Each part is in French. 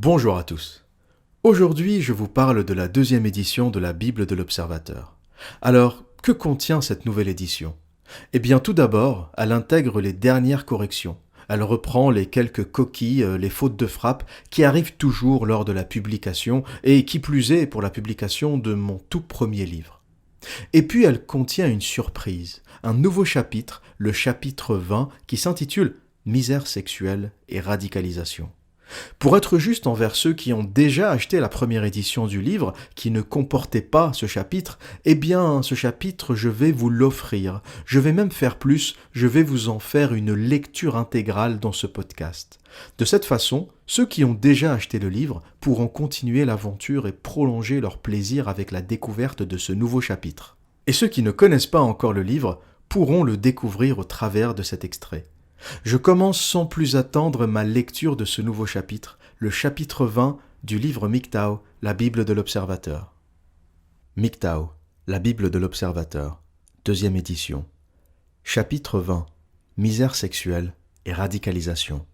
Bonjour à tous. Aujourd'hui, je vous parle de la deuxième édition de la Bible de l'Observateur. Alors, que contient cette nouvelle édition ? Eh bien, tout d'abord, elle intègre les dernières corrections. Elle reprend les quelques coquilles, les fautes de frappe qui arrivent toujours lors de la publication et qui plus est pour la publication de mon tout premier livre. Et puis elle contient une surprise, un nouveau chapitre, le chapitre 20 qui s'intitule « Misère sexuelle et radicalisation ». Pour être juste envers ceux qui ont déjà acheté la première édition du livre, qui ne comportait pas ce chapitre, eh bien, ce chapitre, je vais vous l'offrir. Je vais même faire plus, je vais vous en faire une lecture intégrale dans ce podcast. De cette façon, ceux qui ont déjà acheté le livre pourront continuer l'aventure et prolonger leur plaisir avec la découverte de ce nouveau chapitre. Et ceux qui ne connaissent pas encore le livre pourront le découvrir au travers de cet extrait. Je commence sans plus attendre ma lecture de ce nouveau chapitre, le chapitre 20 du livre MGTOW, la Bible de l'Observateur. MGTOW, la Bible de l'Observateur, deuxième édition. Chapitre 20, Misère sexuelle et radicalisation.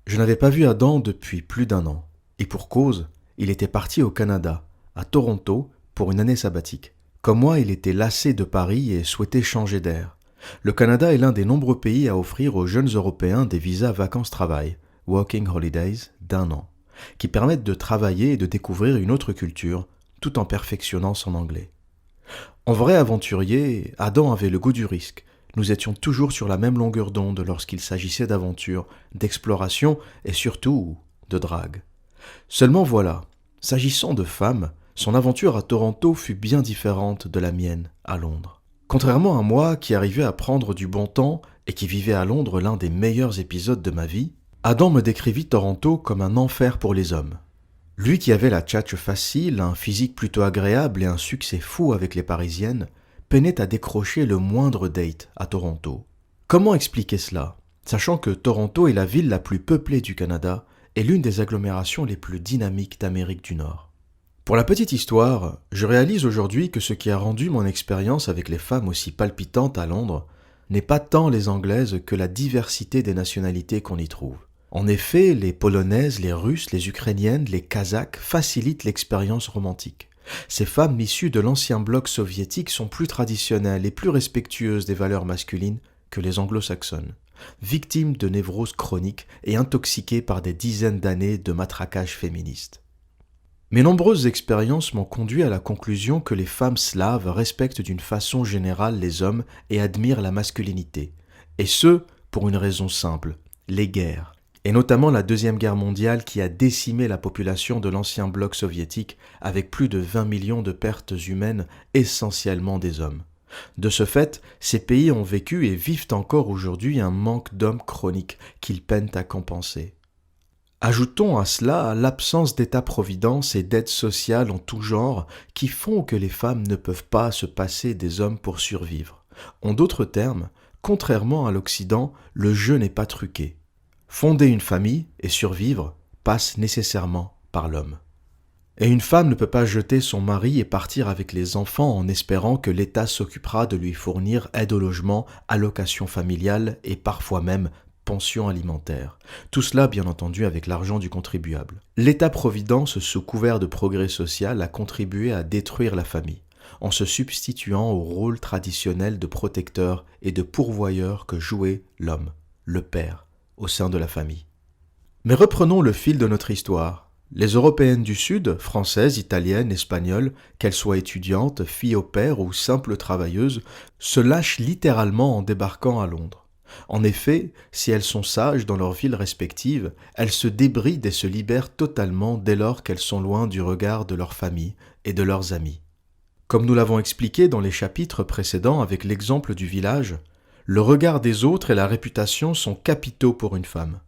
Je n'avais pas vu Adam depuis plus d'1 an, et pour cause, il était parti au Canada, à Toronto, pour une année sabbatique. Comme moi, il était lassé de Paris et souhaitait changer d'air. Le Canada est l'un des nombreux pays à offrir aux jeunes Européens des visas vacances-travail, Working Holidays, d'1 an, qui permettent de travailler et de découvrir une autre culture, tout en perfectionnant son anglais. En vrai aventurier, Adam avait le goût du risque. Nous étions toujours sur la même longueur d'onde lorsqu'il s'agissait d'aventure, d'exploration et surtout de drague. Seulement voilà, s'agissant de femmes, son aventure à Toronto fut bien différente de la mienne à Londres. Contrairement à moi qui arrivais à prendre du bon temps et qui vivais à Londres l'un des meilleurs épisodes de ma vie, Adam me décrivit Toronto comme un enfer pour les hommes. Lui qui avait la tchatche facile, un physique plutôt agréable et un succès fou avec les Parisiennes, peinait à décrocher le moindre date à Toronto. Comment expliquer cela, sachant que Toronto est la ville la plus peuplée du Canada et l'une des agglomérations les plus dynamiques d'Amérique du Nord ? Pour la petite histoire, je réalise aujourd'hui que ce qui a rendu mon expérience avec les femmes aussi palpitante à Londres n'est pas tant les Anglaises que la diversité des nationalités qu'on y trouve. En effet, les Polonaises, les Russes, les Ukrainiennes, les Kazakhs facilitent l'expérience romantique. Ces femmes issues de l'ancien bloc soviétique sont plus traditionnelles et plus respectueuses des valeurs masculines que les anglo-saxonnes, victimes de névroses chroniques et intoxiquées par des dizaines d'années de matraquage féministe. Mes nombreuses expériences m'ont conduit à la conclusion que les femmes slaves respectent d'une façon générale les hommes et admirent la masculinité. Et ce, pour une raison simple, les guerres. Et notamment la Deuxième Guerre mondiale qui a décimé la population de l'ancien bloc soviétique avec plus de 20 millions de pertes humaines, essentiellement des hommes. De ce fait, ces pays ont vécu et vivent encore aujourd'hui un manque d'hommes chronique qu'ils peinent à compenser. Ajoutons à cela l'absence d'État-providence et d'aide sociale en tout genre qui font que les femmes ne peuvent pas se passer des hommes pour survivre. En d'autres termes, contrairement à l'Occident, le jeu n'est pas truqué. Fonder une famille et survivre passe nécessairement par l'homme. Et une femme ne peut pas jeter son mari et partir avec les enfants en espérant que l'État s'occupera de lui fournir aide au logement, allocation familiale et parfois même pension alimentaire. Tout cela, bien entendu, avec l'argent du contribuable. L'État-providence, sous couvert de progrès social, a contribué à détruire la famille, en se substituant au rôle traditionnel de protecteur et de pourvoyeur que jouait l'homme, le père, au sein de la famille. Mais reprenons le fil de notre histoire. Les Européennes du Sud, françaises, italiennes, espagnoles, qu'elles soient étudiantes, filles au père ou simples travailleuses, se lâchent littéralement en débarquant à Londres. En effet, si elles sont sages dans leurs villes respectives, elles se débrident et se libèrent totalement dès lors qu'elles sont loin du regard de leur famille et de leurs amis. Comme nous l'avons expliqué dans les chapitres précédents avec l'exemple du village, le regard des autres et la réputation sont capitaux pour une femme.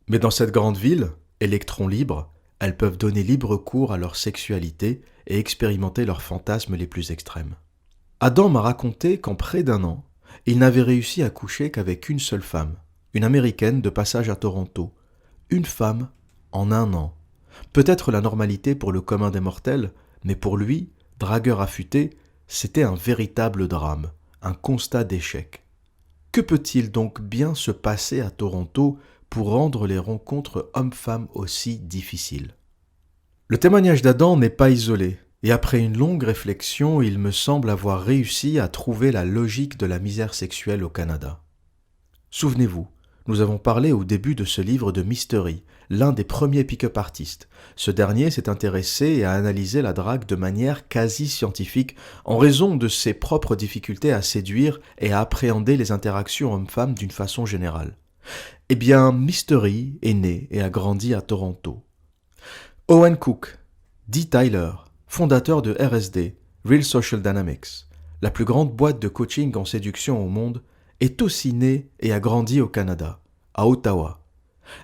Mais dans cette grande ville, électrons libres, elles peuvent donner libre cours à leur sexualité et expérimenter leurs fantasmes les plus extrêmes. Adam m'a raconté qu'en près d'1 an, il n'avait réussi à coucher qu'avec une seule femme, une Américaine de passage à Toronto. Une femme en 1 an. Peut-être la normalité pour le commun des mortels, mais pour lui, dragueur affûté, c'était un véritable drame, un constat d'échec. Que peut-il donc bien se passer à Toronto pour rendre les rencontres hommes-femmes aussi difficiles. Le témoignage d'Adam n'est pas isolé, et après une longue réflexion, il me semble avoir réussi à trouver la logique de la misère sexuelle au Canada. Souvenez-vous, nous avons parlé au début de ce livre de Mystery, l'un des premiers pick-up artistes. Ce dernier s'est intéressé et a analysé la drague de manière quasi scientifique en raison de ses propres difficultés à séduire et à appréhender les interactions hommes-femmes d'une façon générale. Eh bien, Mystery est né et a grandi à Toronto. Owen Cook, Dee Tyler, fondateur de RSD, Real Social Dynamics, la plus grande boîte de coaching en séduction au monde, est aussi né et a grandi au Canada, à Ottawa.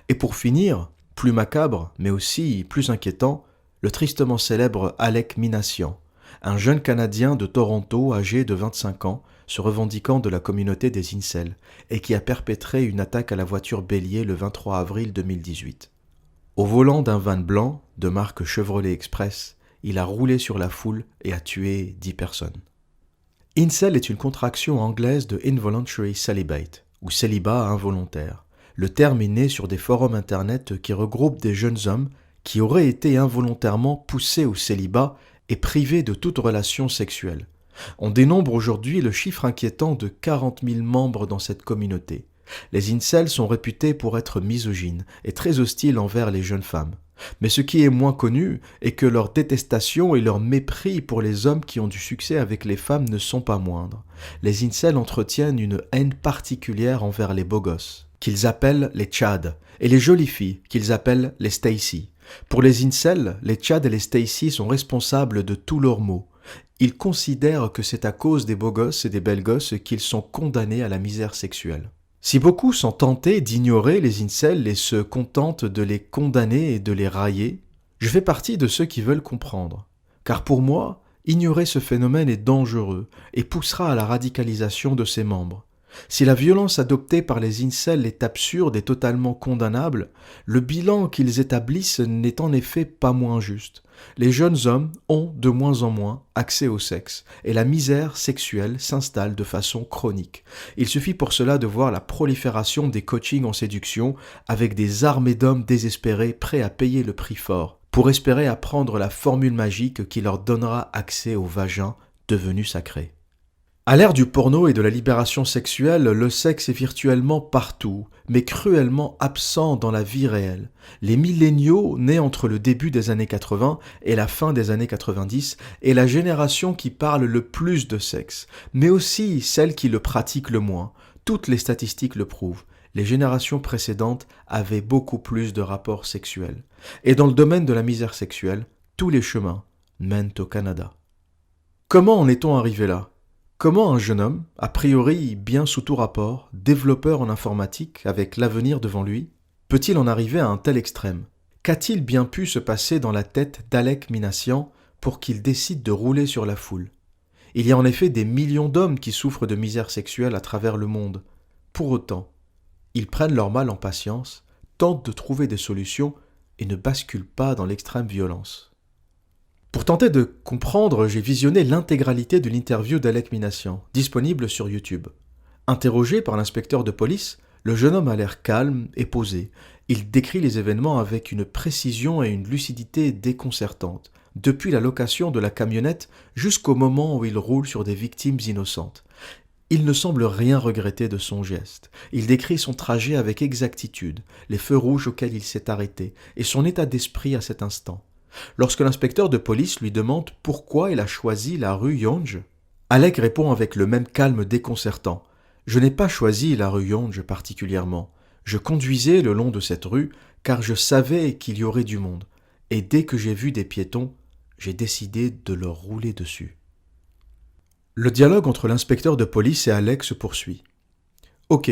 Et pour finir, plus macabre, mais aussi plus inquiétant, le tristement célèbre Alec Minassian, un jeune Canadien de Toronto âgé de 25 ans, se revendiquant de la communauté des incels, et qui a perpétré une attaque à la voiture bélier le 23 avril 2018. Au volant d'un van blanc, de marque Chevrolet Express, il a roulé sur la foule et a tué 10 personnes. Incel est une contraction anglaise de Involuntary Celibate, ou célibat involontaire. Le terme est né sur des forums internet qui regroupent des jeunes hommes qui auraient été involontairement poussés au célibat et privés de toute relation sexuelle. On dénombre aujourd'hui le chiffre inquiétant de 40 000 membres dans cette communauté. Les incels sont réputés pour être misogynes et très hostiles envers les jeunes femmes. Mais ce qui est moins connu est que leur détestation et leur mépris pour les hommes qui ont du succès avec les femmes ne sont pas moindres. Les incels entretiennent une haine particulière envers les beaux gosses, qu'ils appellent les Chad, et les jolies filles, qu'ils appellent les Stacy. Pour les incels, les Chad et les Stacy sont responsables de tous leurs maux. Ils considèrent que c'est à cause des beaux gosses et des belles gosses qu'ils sont condamnés à la misère sexuelle. Si beaucoup sont tentés d'ignorer les incels et se contentent de les condamner et de les railler, je fais partie de ceux qui veulent comprendre. Car pour moi, ignorer ce phénomène est dangereux et poussera à la radicalisation de ses membres. Si la violence adoptée par les incels est absurde et totalement condamnable, le bilan qu'ils établissent n'est en effet pas moins juste. Les jeunes hommes ont de moins en moins accès au sexe et la misère sexuelle s'installe de façon chronique. Il suffit pour cela de voir la prolifération des coachings en séduction avec des armées d'hommes désespérés prêts à payer le prix fort pour espérer apprendre la formule magique qui leur donnera accès au vagin devenu sacré. À l'ère du porno et de la libération sexuelle, le sexe est virtuellement partout, mais cruellement absent dans la vie réelle. Les milléniaux, nés entre le début des années 80 et la fin des années 90, est la génération qui parle le plus de sexe, mais aussi celle qui le pratique le moins. Toutes les statistiques le prouvent. Les générations précédentes avaient beaucoup plus de rapports sexuels. Et dans le domaine de la misère sexuelle, tous les chemins mènent au Canada. Comment en est-on arrivé là ? Comment un jeune homme, a priori bien sous tout rapport, développeur en informatique avec l'avenir devant lui, peut-il en arriver à un tel extrême ? Qu'a-t-il bien pu se passer dans la tête d'Alec Minassian pour qu'il décide de rouler sur la foule ? Il y a en effet des millions d'hommes qui souffrent de misère sexuelle à travers le monde. Pour autant, ils prennent leur mal en patience, tentent de trouver des solutions et ne basculent pas dans l'extrême violence. Pour tenter de comprendre, j'ai visionné l'intégralité de l'interview d'Alec Minassian, disponible sur YouTube. Interrogé par l'inspecteur de police, le jeune homme a l'air calme et posé. Il décrit les événements avec une précision et une lucidité déconcertantes, depuis la location de la camionnette jusqu'au moment où il roule sur des victimes innocentes. Il ne semble rien regretter de son geste. Il décrit son trajet avec exactitude, les feux rouges auxquels il s'est arrêté, et son état d'esprit à cet instant. Lorsque l'inspecteur de police lui demande pourquoi il a choisi la rue Yonge, Alec répond avec le même calme déconcertant. « Je n'ai pas choisi la rue Yonge particulièrement. Je conduisais le long de cette rue car je savais qu'il y aurait du monde. Et dès que j'ai vu des piétons, j'ai décidé de leur rouler dessus. » Le dialogue entre l'inspecteur de police et Alec se poursuit. « Ok,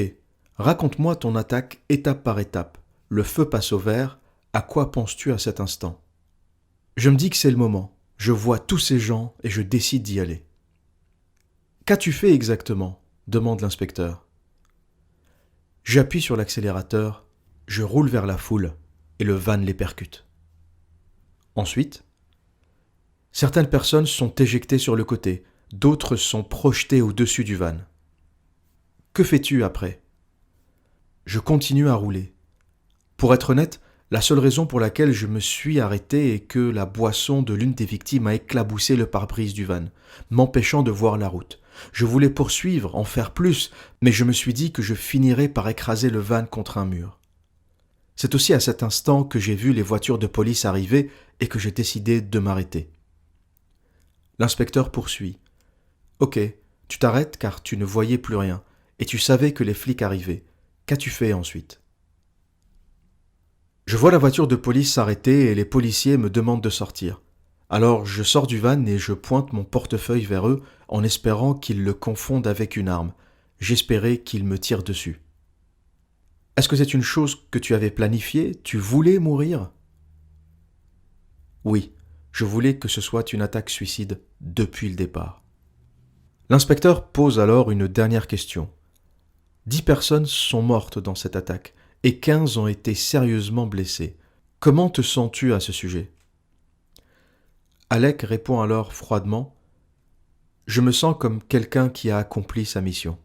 raconte-moi ton attaque étape par étape. Le feu passe au vert. À quoi penses-tu à cet instant ? » Je me dis que c'est le moment. Je vois tous ces gens et je décide d'y aller. « Qu'as-tu fait exactement ?» demande l'inspecteur. J'appuie sur l'accélérateur, je roule vers la foule et le van les percute. Ensuite, certaines personnes sont éjectées sur le côté, d'autres sont projetées au-dessus du van. Que fais-tu après ? Je continue à rouler. Pour être honnête, la seule raison pour laquelle je me suis arrêté est que la boisson de l'une des victimes a éclaboussé le pare-brise du van, m'empêchant de voir la route. Je voulais poursuivre, en faire plus, mais je me suis dit que je finirais par écraser le van contre un mur. C'est aussi à cet instant que j'ai vu les voitures de police arriver et que j'ai décidé de m'arrêter. L'inspecteur poursuit. « Ok, tu t'arrêtes car tu ne voyais plus rien, et tu savais que les flics arrivaient. Qu'as-tu fait ensuite ?» Je vois la voiture de police s'arrêter et les policiers me demandent de sortir. Alors je sors du van et je pointe mon portefeuille vers eux en espérant qu'ils le confondent avec une arme. J'espérais qu'ils me tirent dessus. « Est-ce que c'est une chose que tu avais planifiée? Tu voulais mourir ?» Oui, je voulais que ce soit une attaque suicide depuis le départ. L'inspecteur pose alors une dernière question. 10 personnes sont mortes dans cette attaque et 15 ont été sérieusement blessées. Comment te sens-tu à ce sujet ? Alec répond alors froidement « Je me sens comme quelqu'un qui a accompli sa mission. »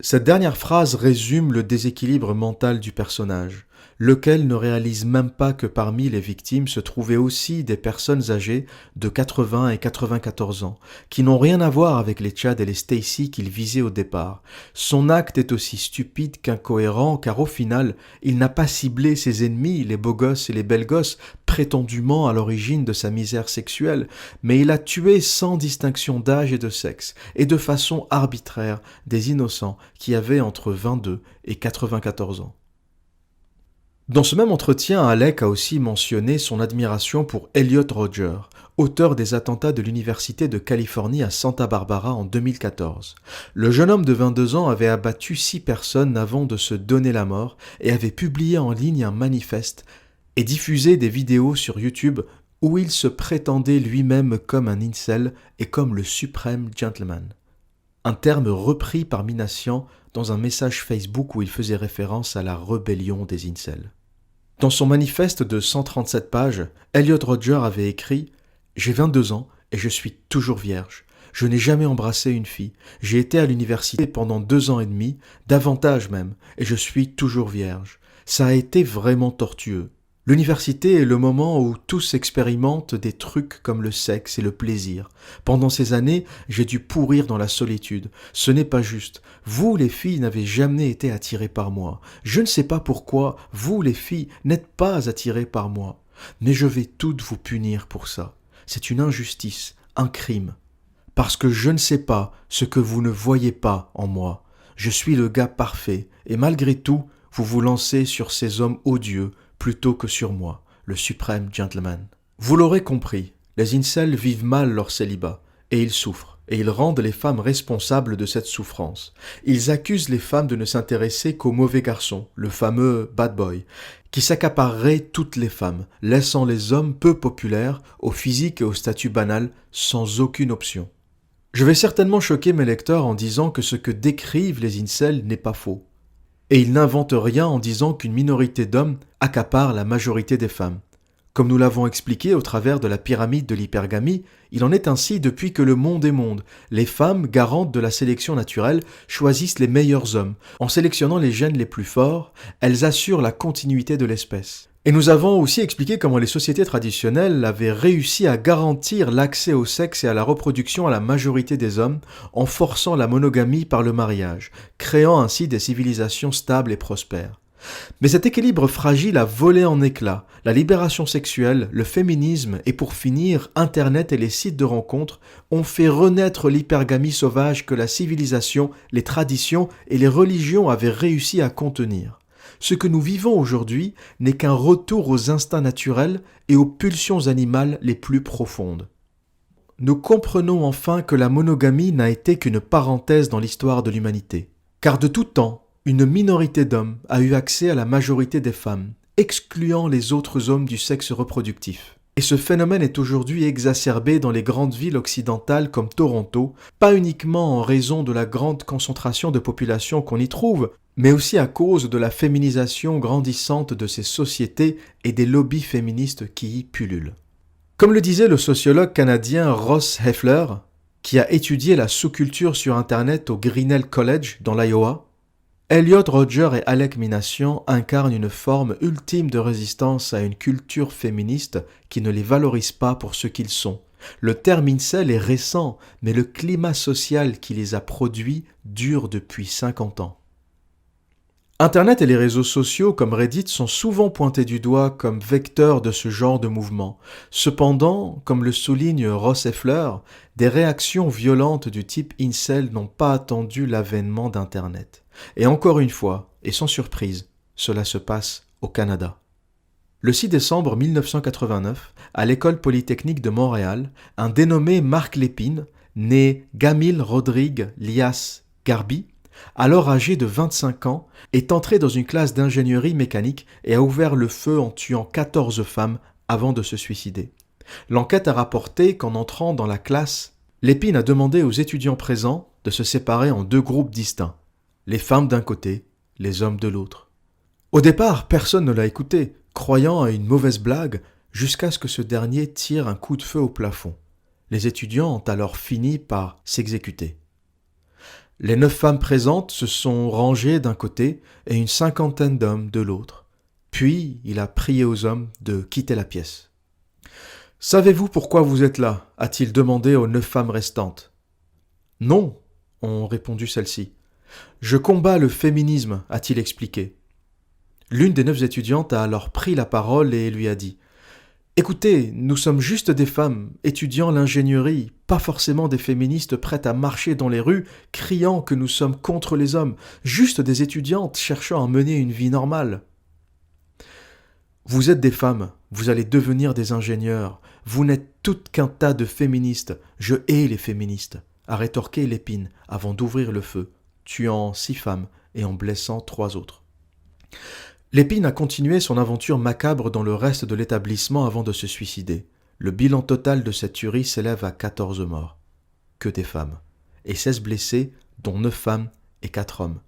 Cette dernière phrase résume le déséquilibre mental du personnage, lequel ne réalise même pas que parmi les victimes se trouvaient aussi des personnes âgées de 80 et 94 ans, qui n'ont rien à voir avec les Chad et les Stacy qu'il visait au départ. Son acte est aussi stupide qu'incohérent, car au final, il n'a pas ciblé ses ennemis, les beaux gosses et les belles gosses, prétendument à l'origine de sa misère sexuelle, mais il a tué sans distinction d'âge et de sexe, et de façon arbitraire, des innocents qui avaient entre 22 et 94 ans. Dans ce même entretien, Alec a aussi mentionné son admiration pour Elliot Rodger, auteur des attentats de l'Université de Californie à Santa Barbara en 2014. Le jeune homme de 22 ans avait abattu 6 personnes avant de se donner la mort et avait publié en ligne un manifeste et diffusé des vidéos sur YouTube où il se prétendait lui-même comme un incel et comme le suprême gentleman. Un terme repris par Minassian dans un message Facebook où il faisait référence à la rébellion des incels. Dans son manifeste de 137 pages, Elliot Rodger avait écrit « J'ai 22 ans et je suis toujours vierge. Je n'ai jamais embrassé une fille. J'ai été à l'université pendant 2 ans et demi, davantage même, et je suis toujours vierge. Ça a été vraiment tortueux. L'université est le moment où tous expérimentent des trucs comme le sexe et le plaisir. Pendant ces années, j'ai dû pourrir dans la solitude. Ce n'est pas juste. Vous, les filles, n'avez jamais été attirées par moi. Je ne sais pas pourquoi, vous, les filles, n'êtes pas attirées par moi. Mais je vais toutes vous punir pour ça. C'est une injustice, un crime. Parce que je ne sais pas ce que vous ne voyez pas en moi. Je suis le gars parfait, et malgré tout, vous vous lancez sur ces hommes odieux, plutôt que sur moi, le suprême gentleman. Vous l'aurez compris, les incels vivent mal leur célibat, et ils souffrent, et ils rendent les femmes responsables de cette souffrance. Ils accusent les femmes de ne s'intéresser qu'au mauvais garçon, le fameux bad boy, qui s'accaparerait toutes les femmes, laissant les hommes peu populaires, au physique et au statut banal, sans aucune option. Je vais certainement choquer mes lecteurs en disant que ce que décrivent les incels n'est pas faux. Et ils n'inventent rien en disant qu'une minorité d'hommes accapare la majorité des femmes. Comme nous l'avons expliqué au travers de la pyramide de l'hypergamie, il en est ainsi depuis que le monde est monde. Les femmes, garantes de la sélection naturelle, choisissent les meilleurs hommes. En sélectionnant les gènes les plus forts, elles assurent la continuité de l'espèce. Et nous avons aussi expliqué comment les sociétés traditionnelles avaient réussi à garantir l'accès au sexe et à la reproduction à la majorité des hommes en forçant la monogamie par le mariage, créant ainsi des civilisations stables et prospères. Mais cet équilibre fragile a volé en éclats. La libération sexuelle, le féminisme et pour finir, Internet et les sites de rencontres ont fait renaître l'hypergamie sauvage que la civilisation, les traditions et les religions avaient réussi à contenir. Ce que nous vivons aujourd'hui n'est qu'un retour aux instincts naturels et aux pulsions animales les plus profondes. Nous comprenons enfin que la monogamie n'a été qu'une parenthèse dans l'histoire de l'humanité. Car de tout temps, une minorité d'hommes a eu accès à la majorité des femmes, excluant les autres hommes du sexe reproductif. Et ce phénomène est aujourd'hui exacerbé dans les grandes villes occidentales comme Toronto, pas uniquement en raison de la grande concentration de population qu'on y trouve, mais aussi à cause de la féminisation grandissante de ces sociétés et des lobbies féministes qui y pullulent. Comme le disait le sociologue canadien Ross Heffler, qui a étudié la sous-culture sur Internet au Grinnell College dans l'Iowa, Elliot Rodger et Alec Minassian incarnent une forme ultime de résistance à une culture féministe qui ne les valorise pas pour ce qu'ils sont. Le terme incel est récent, mais le climat social qui les a produits dure depuis 50 ans. Internet et les réseaux sociaux comme Reddit sont souvent pointés du doigt comme vecteurs de ce genre de mouvement. Cependant, comme le souligne Ross Effler, des réactions violentes du type incel n'ont pas attendu l'avènement d'Internet. Et encore une fois, et sans surprise, cela se passe au Canada. Le 6 décembre 1989, à l'École polytechnique de Montréal, un dénommé Marc Lépine, né Gamil Rodrigue Lias Garbi, alors âgé de 25 ans, est entré dans une classe d'ingénierie mécanique et a ouvert le feu en tuant 14 femmes avant de se suicider. L'enquête a rapporté qu'en entrant dans la classe, Lépine a demandé aux étudiants présents de se séparer en 2 groupes distincts, les femmes d'un côté, les hommes de l'autre. Au départ, personne ne l'a écouté, croyant à une mauvaise blague, jusqu'à ce que ce dernier tire un coup de feu au plafond. Les étudiants ont alors fini par s'exécuter. Les 9 femmes présentes se sont rangées d'un côté et une 50aine d'hommes de l'autre. Puis il a prié aux hommes de quitter la pièce. « Savez-vous pourquoi vous êtes là » a-t-il demandé aux 9 femmes restantes. « Non » ont répondu celles-ci. « Je combats le féminisme » a-t-il expliqué. L'une des 9 étudiantes a alors pris la parole et lui a dit « Écoutez, nous sommes juste des femmes, étudiant l'ingénierie, pas forcément des féministes prêtes à marcher dans les rues, criant que nous sommes contre les hommes, juste des étudiantes cherchant à mener une vie normale. » « Vous êtes des femmes, vous allez devenir des ingénieurs, vous n'êtes toutes qu'un tas de féministes, je hais les féministes, a rétorqué Lépine avant d'ouvrir le feu, tuant 6 femmes et en blessant 3 autres. Lépine a continué son aventure macabre dans le reste de l'établissement avant de se suicider. Le bilan total de cette tuerie s'élève à 14 morts, que des femmes, et 16 blessés, dont 9 femmes et 4 hommes.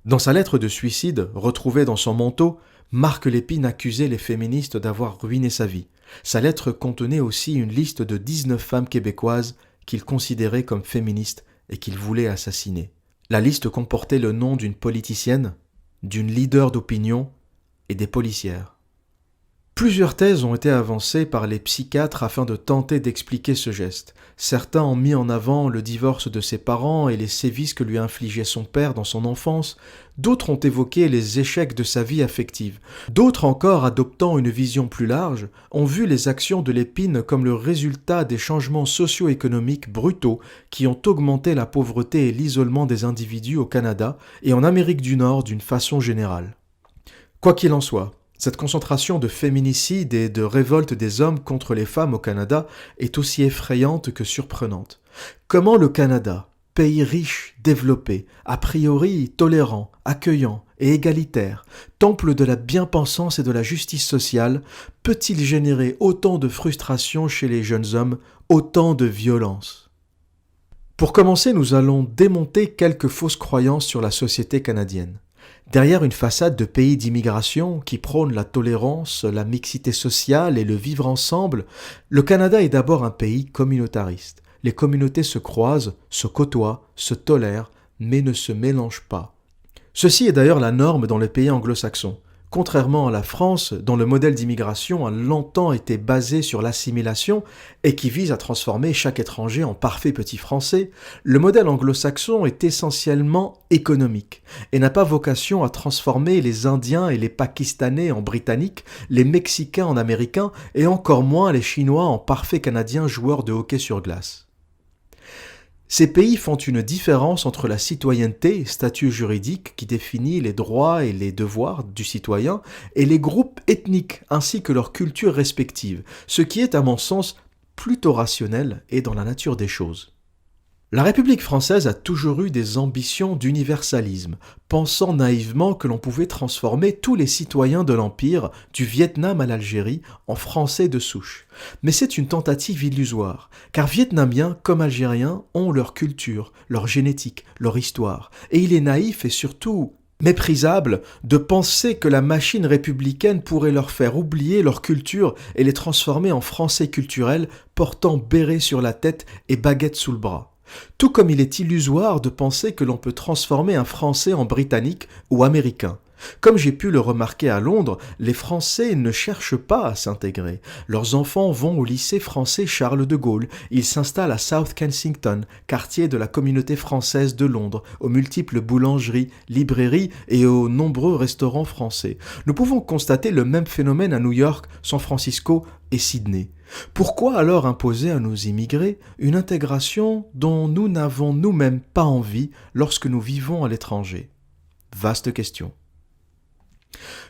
Dans sa lettre de suicide, retrouvée dans son manteau, Marc Lépine accusait les féministes d'avoir ruiné sa vie. Sa lettre contenait aussi une liste de 19 femmes québécoises qu'il considérait comme féministes et qu'il voulait assassiner. La liste comportait le nom d'une politicienne, d'une leader d'opinion et des policières. Plusieurs thèses ont été avancées par les psychiatres afin de tenter d'expliquer ce geste. Certains ont mis en avant le divorce de ses parents et les sévices que lui infligeait son père dans son enfance. D'autres ont évoqué les échecs de sa vie affective. D'autres encore, adoptant une vision plus large, ont vu les actions de Lépine comme le résultat des changements socio-économiques brutaux qui ont augmenté la pauvreté et l'isolement des individus au Canada et en Amérique du Nord d'une façon générale. Quoi qu'il en soit, cette concentration de féminicides et de révolte des hommes contre les femmes au Canada est aussi effrayante que surprenante. Comment le Canada, pays riche, développé, a priori tolérant, accueillant et égalitaire, temple de la bien-pensance et de la justice sociale, peut-il générer autant de frustration chez les jeunes hommes, autant de violence ? Pour commencer, nous allons démonter quelques fausses croyances sur la société canadienne. Derrière une façade de pays d'immigration qui prône la tolérance, la mixité sociale et le vivre ensemble, le Canada est d'abord un pays communautariste. Les communautés se croisent, se côtoient, se tolèrent, mais ne se mélangent pas. Ceci est d'ailleurs la norme dans les pays anglo-saxons. Contrairement à la France, dont le modèle d'immigration a longtemps été basé sur l'assimilation et qui vise à transformer chaque étranger en parfait petit français, le modèle anglo-saxon est essentiellement économique et n'a pas vocation à transformer les Indiens et les Pakistanais en Britanniques, les Mexicains en Américains et encore moins les Chinois en parfaits Canadiens joueurs de hockey sur glace. Ces pays font une différence entre la citoyenneté, statut juridique qui définit les droits et les devoirs du citoyen, et les groupes ethniques ainsi que leurs cultures respectives, ce qui est à mon sens plutôt rationnel et dans la nature des choses. La République française a toujours eu des ambitions d'universalisme, pensant naïvement que l'on pouvait transformer tous les citoyens de l'Empire, du Vietnam à l'Algérie, en Français de souche. Mais c'est une tentative illusoire, car Vietnamiens comme Algériens ont leur culture, leur génétique, leur histoire, et il est naïf et surtout méprisable de penser que la machine républicaine pourrait leur faire oublier leur culture et les transformer en Français culturels portant béret sur la tête et baguette sous le bras. Tout comme il est illusoire de penser que l'on peut transformer un Français en Britannique ou Américain. Comme j'ai pu le remarquer à Londres, les Français ne cherchent pas à s'intégrer. Leurs enfants vont au lycée français Charles de Gaulle. Ils s'installent à South Kensington, quartier de la communauté française de Londres, aux multiples boulangeries, librairies et aux nombreux restaurants français. Nous pouvons constater le même phénomène à New York, San Francisco et Sydney. Pourquoi alors imposer à nos immigrés une intégration dont nous n'avons nous-mêmes pas envie lorsque nous vivons à l'étranger ? Vaste question.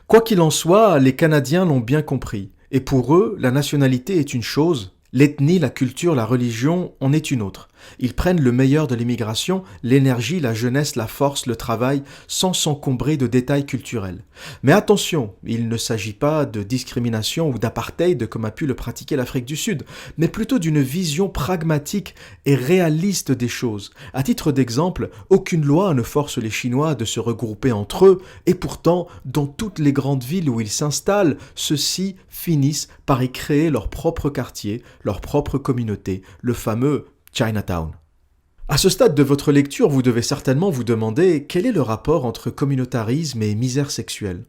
Quoi qu'il en soit, les Canadiens l'ont bien compris, et pour eux, la nationalité est une chose, l'ethnie, la culture, la religion en est une autre. Ils prennent le meilleur de l'immigration, l'énergie, la jeunesse, la force, le travail, sans s'encombrer de détails culturels. Mais attention, il ne s'agit pas de discrimination ou d'apartheid comme a pu le pratiquer l'Afrique du Sud, mais plutôt d'une vision pragmatique et réaliste des choses. À titre d'exemple, aucune loi ne force les Chinois de se regrouper entre eux, et pourtant, dans toutes les grandes villes où ils s'installent, ceux-ci finissent par y créer leur propre quartier, leur propre communauté, le fameux Chinatown. À ce stade de votre lecture, vous devez certainement vous demander quel est le rapport entre communautarisme et misère sexuelle.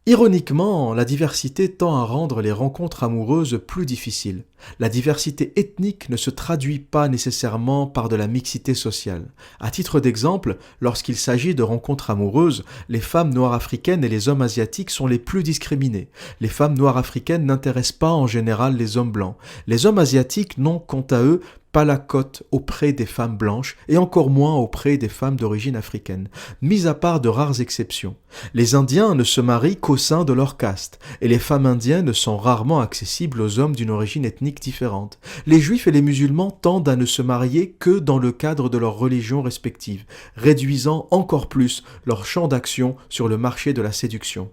Ironiquement, la diversité tend à rendre les rencontres amoureuses plus difficiles. La diversité ethnique ne se traduit pas nécessairement par de la mixité sociale. À titre d'exemple, lorsqu'il s'agit de rencontres amoureuses, les femmes noires africaines et les hommes asiatiques sont les plus discriminés. Les femmes noires africaines n'intéressent pas en général les hommes blancs. Les hommes asiatiques n'ont, quant à eux, pas la cote auprès des femmes blanches et encore moins auprès des femmes d'origine africaine, mis à part de rares exceptions. Les Indiens ne se marient qu'au sein de leur caste, et les femmes indiennes sont rarement accessibles aux hommes d'une origine ethnique différente. Les Juifs et les musulmans tendent à ne se marier que dans le cadre de leur religion respective, réduisant encore plus leur champ d'action sur le marché de la séduction.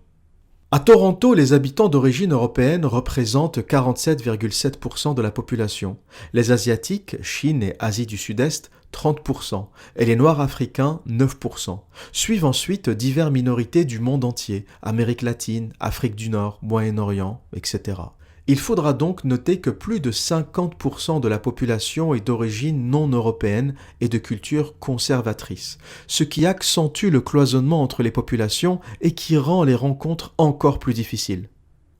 À Toronto, les habitants d'origine européenne représentent 47,7% de la population. Les Asiatiques, Chine et Asie du Sud-Est, 30%, et les Noirs africains, 9%. Suivent ensuite diverses minorités du monde entier, Amérique latine, Afrique du Nord, Moyen-Orient, etc. Il faudra donc noter que plus de 50% de la population est d'origine non européenne et de culture conservatrice, ce qui accentue le cloisonnement entre les populations et qui rend les rencontres encore plus difficiles.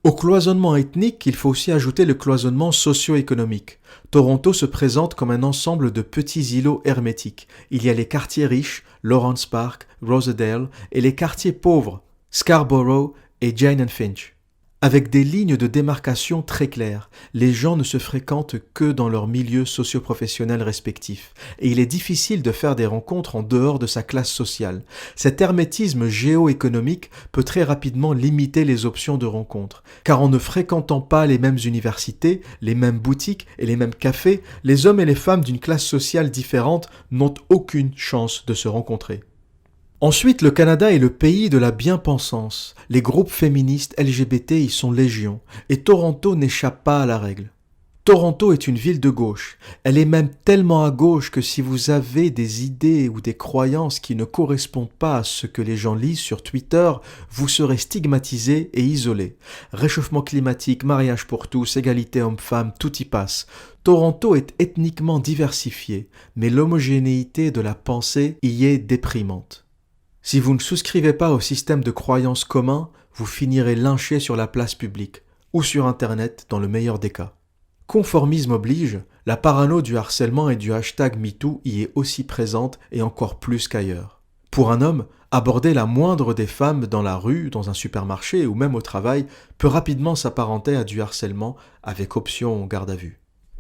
Au cloisonnement ethnique, il faut aussi ajouter le cloisonnement socio-économique. Toronto se présente comme un ensemble de petits îlots hermétiques. Il y a les quartiers riches, Lawrence Park, Rosedale, et les quartiers pauvres, Scarborough et Jane and Finch. Avec des lignes de démarcation très claires, les gens ne se fréquentent que dans leurs milieux socio-professionnels respectifs, et il est difficile de faire des rencontres en dehors de sa classe sociale. Cet hermétisme géo-économique peut très rapidement limiter les options de rencontres, car en ne fréquentant pas les mêmes universités, les mêmes boutiques et les mêmes cafés, les hommes et les femmes d'une classe sociale différente n'ont aucune chance de se rencontrer. Ensuite, le Canada est le pays de la bien-pensance. Les groupes féministes LGBT y sont légion, et Toronto n'échappe pas à la règle. Toronto est une ville de gauche. Elle est même tellement à gauche que si vous avez des idées ou des croyances qui ne correspondent pas à ce que les gens lisent sur Twitter, vous serez stigmatisé et isolé. Réchauffement climatique, mariage pour tous, égalité homme-femme, tout y passe. Toronto est ethniquement diversifié, mais l'homogénéité de la pensée y est déprimante. Si vous ne souscrivez pas au système de croyances commun, vous finirez lynché sur la place publique, ou sur Internet dans le meilleur des cas. Conformisme oblige, la parano du harcèlement et du hashtag MeToo y est aussi présente et encore plus qu'ailleurs. Pour un homme, aborder la moindre des femmes dans la rue, dans un supermarché ou même au travail peut rapidement s'apparenter à du harcèlement avec option garde à vue.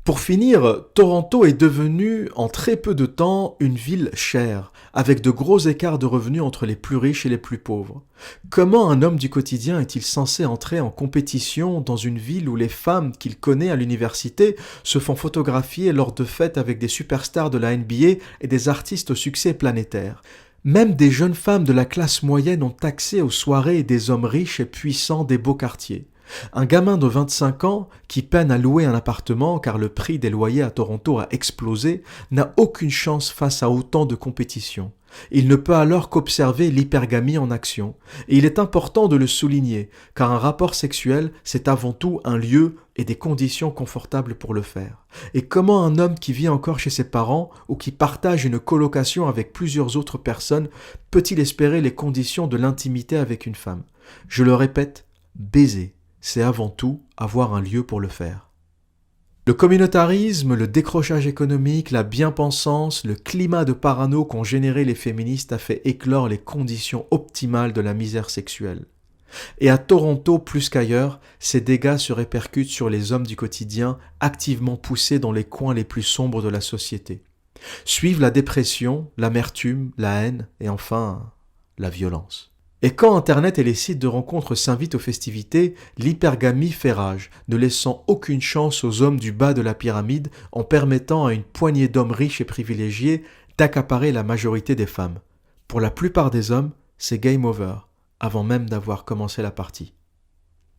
Pour finir, Toronto est devenue en très peu de temps une ville chère, avec de gros écarts de revenus entre les plus riches et les plus pauvres. Comment un homme du quotidien est-il censé entrer en compétition dans une ville où les femmes qu'il connaît à l'université se font photographier lors de fêtes avec des superstars de la NBA et des artistes au succès planétaire ? Même des jeunes femmes de la classe moyenne ont accès aux soirées des hommes riches et puissants des beaux quartiers. Un gamin de 25 ans qui peine à louer un appartement car le prix des loyers à Toronto a explosé n'a aucune chance face à autant de compétition. Il ne peut alors qu'observer l'hypergamie en action, et il est important de le souligner, car un rapport sexuel, c'est avant tout un lieu et des conditions confortables pour le faire. Et comment un homme qui vit encore chez ses parents ou qui partage une colocation avec plusieurs autres personnes peut-il espérer les conditions de l'intimité avec une femme? Je le répète, baiser, c'est avant tout avoir un lieu pour le faire. Le communautarisme, le décrochage économique, la bien-pensance, le climat de parano qu'ont généré les féministes a fait éclore les conditions optimales de la misère sexuelle. Et à Toronto plus qu'ailleurs, ces dégâts se répercutent sur les hommes du quotidien activement poussés dans les coins les plus sombres de la société. Suivent la dépression, l'amertume, la haine et enfin la violence. Et quand Internet et les sites de rencontres s'invitent aux festivités, l'hypergamie fait rage, ne laissant aucune chance aux hommes du bas de la pyramide en permettant à une poignée d'hommes riches et privilégiés d'accaparer la majorité des femmes. Pour la plupart des hommes, c'est game over, avant même d'avoir commencé la partie.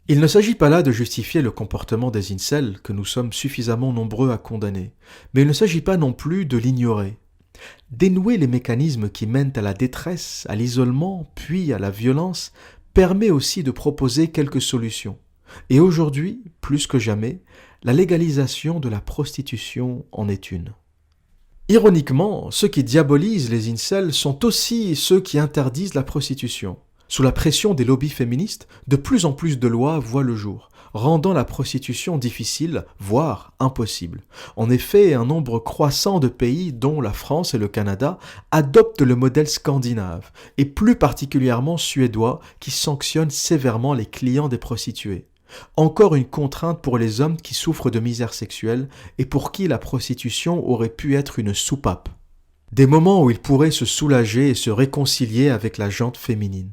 Il ne s'agit pas là de justifier le comportement des incels que nous sommes suffisamment nombreux à condamner, mais il ne s'agit pas non plus de l'ignorer. Dénouer les mécanismes qui mènent à la détresse, à l'isolement, puis à la violence, permet aussi de proposer quelques solutions. Et aujourd'hui, plus que jamais, la légalisation de la prostitution en est une. Ironiquement, ceux qui diabolisent les incels sont aussi ceux qui interdisent la prostitution. Sous la pression des lobbies féministes, de plus en plus de lois voient le jour, rendant la prostitution difficile, voire impossible. En effet, un nombre croissant de pays, dont la France et le Canada, adoptent le modèle scandinave, et plus particulièrement suédois, qui sanctionne sévèrement les clients des prostituées. Encore une contrainte pour les hommes qui souffrent de misère sexuelle et pour qui la prostitution aurait pu être une soupape. Des moments où ils pourraient se soulager et se réconcilier avec la jante féminine.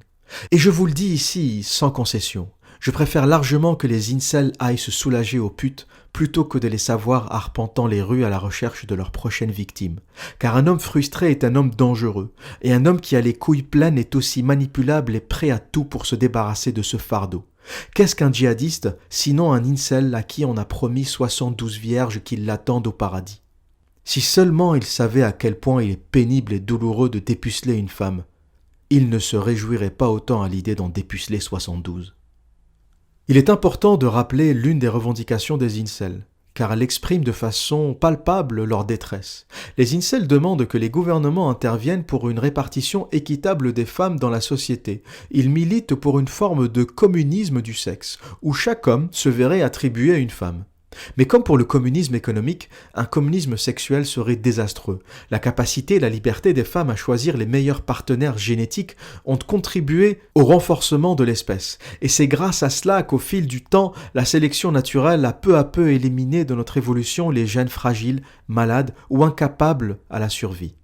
Et je vous le dis ici, sans concession, je préfère largement que les incels aillent se soulager aux putes plutôt que de les savoir arpentant les rues à la recherche de leur prochaine victime. Car un homme frustré est un homme dangereux, et un homme qui a les couilles pleines est aussi manipulable et prêt à tout pour se débarrasser de ce fardeau. Qu'est-ce qu'un djihadiste, sinon un incel à qui on a promis 72 vierges qui l'attendent au paradis? Si seulement il savait à quel point il est pénible et douloureux de dépuceler une femme, il ne se réjouirait pas autant à l'idée d'en dépuceler 72. Il est important de rappeler l'une des revendications des incels, car elle exprime de façon palpable leur détresse. Les incels demandent que les gouvernements interviennent pour une répartition équitable des femmes dans la société. Ils militent pour une forme de communisme du sexe, où chaque homme se verrait attribuer à une femme. Mais comme pour le communisme économique, un communisme sexuel serait désastreux. La capacité et la liberté des femmes à choisir les meilleurs partenaires génétiques ont contribué au renforcement de l'espèce. Et c'est grâce à cela qu'au fil du temps, la sélection naturelle a peu à peu éliminé de notre évolution les gènes fragiles, malades ou incapables à la survie.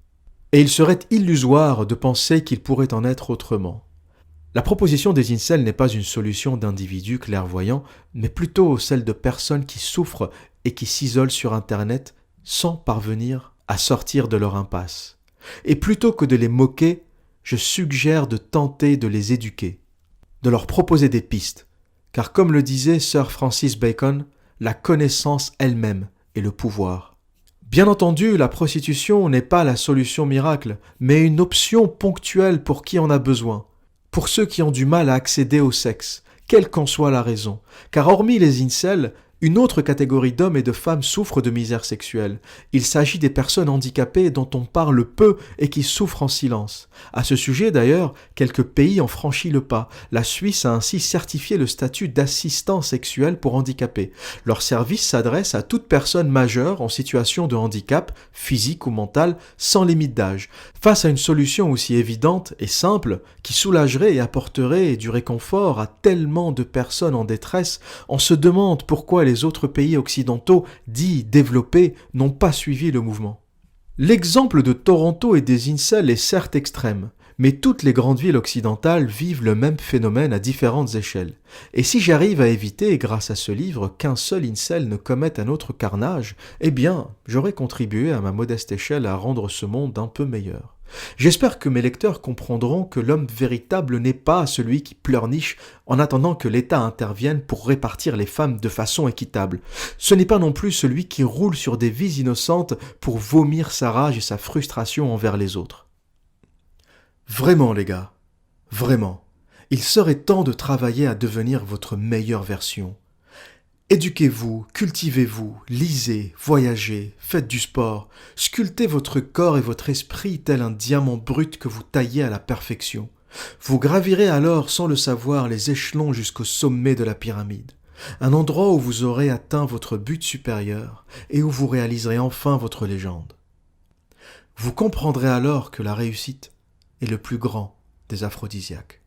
Et il serait illusoire de penser qu'il pourrait en être autrement. La proposition des incels n'est pas une solution d'individus clairvoyants, mais plutôt celle de personnes qui souffrent et qui s'isolent sur Internet sans parvenir à sortir de leur impasse. Et plutôt que de les moquer, je suggère de tenter de les éduquer, de leur proposer des pistes, car comme le disait Sir Francis Bacon, la connaissance elle-même est le pouvoir. Bien entendu, la prostitution n'est pas la solution miracle, mais une option ponctuelle pour qui en a besoin. Pour ceux qui ont du mal à accéder au sexe, quelle qu'en soit la raison. Car hormis les incels, une autre catégorie d'hommes et de femmes souffre de misère sexuelle. Il s'agit des personnes handicapées dont on parle peu et qui souffrent en silence. À ce sujet d'ailleurs, quelques pays ont franchi le pas. La Suisse a ainsi certifié le statut d'assistant sexuel pour handicapés. Leur service s'adresse à toute personne majeure en situation de handicap, physique ou mental, sans limite d'âge. Face à une solution aussi évidente et simple, qui soulagerait et apporterait du réconfort à tellement de personnes en détresse, on se demande pourquoi les autres pays occidentaux, dits développés, n'ont pas suivi le mouvement. L'exemple de Toronto et des incels est certes extrême, mais toutes les grandes villes occidentales vivent le même phénomène à différentes échelles. Et si j'arrive à éviter, grâce à ce livre, qu'un seul incel ne commette un autre carnage, eh bien, j'aurais contribué à ma modeste échelle à rendre ce monde un peu meilleur. J'espère que mes lecteurs comprendront que l'homme véritable n'est pas celui qui pleurniche en attendant que l'État intervienne pour répartir les femmes de façon équitable. Ce n'est pas non plus celui qui roule sur des vies innocentes pour vomir sa rage et sa frustration envers les autres. Vraiment les gars, vraiment, il serait temps de travailler à devenir votre meilleure version. Éduquez-vous, cultivez-vous, lisez, voyagez, faites du sport, sculptez votre corps et votre esprit tel un diamant brut que vous taillez à la perfection. Vous gravirez alors sans le savoir les échelons jusqu'au sommet de la pyramide, un endroit où vous aurez atteint votre but supérieur et où vous réaliserez enfin votre légende. Vous comprendrez alors que la réussite est le plus grand des aphrodisiaques.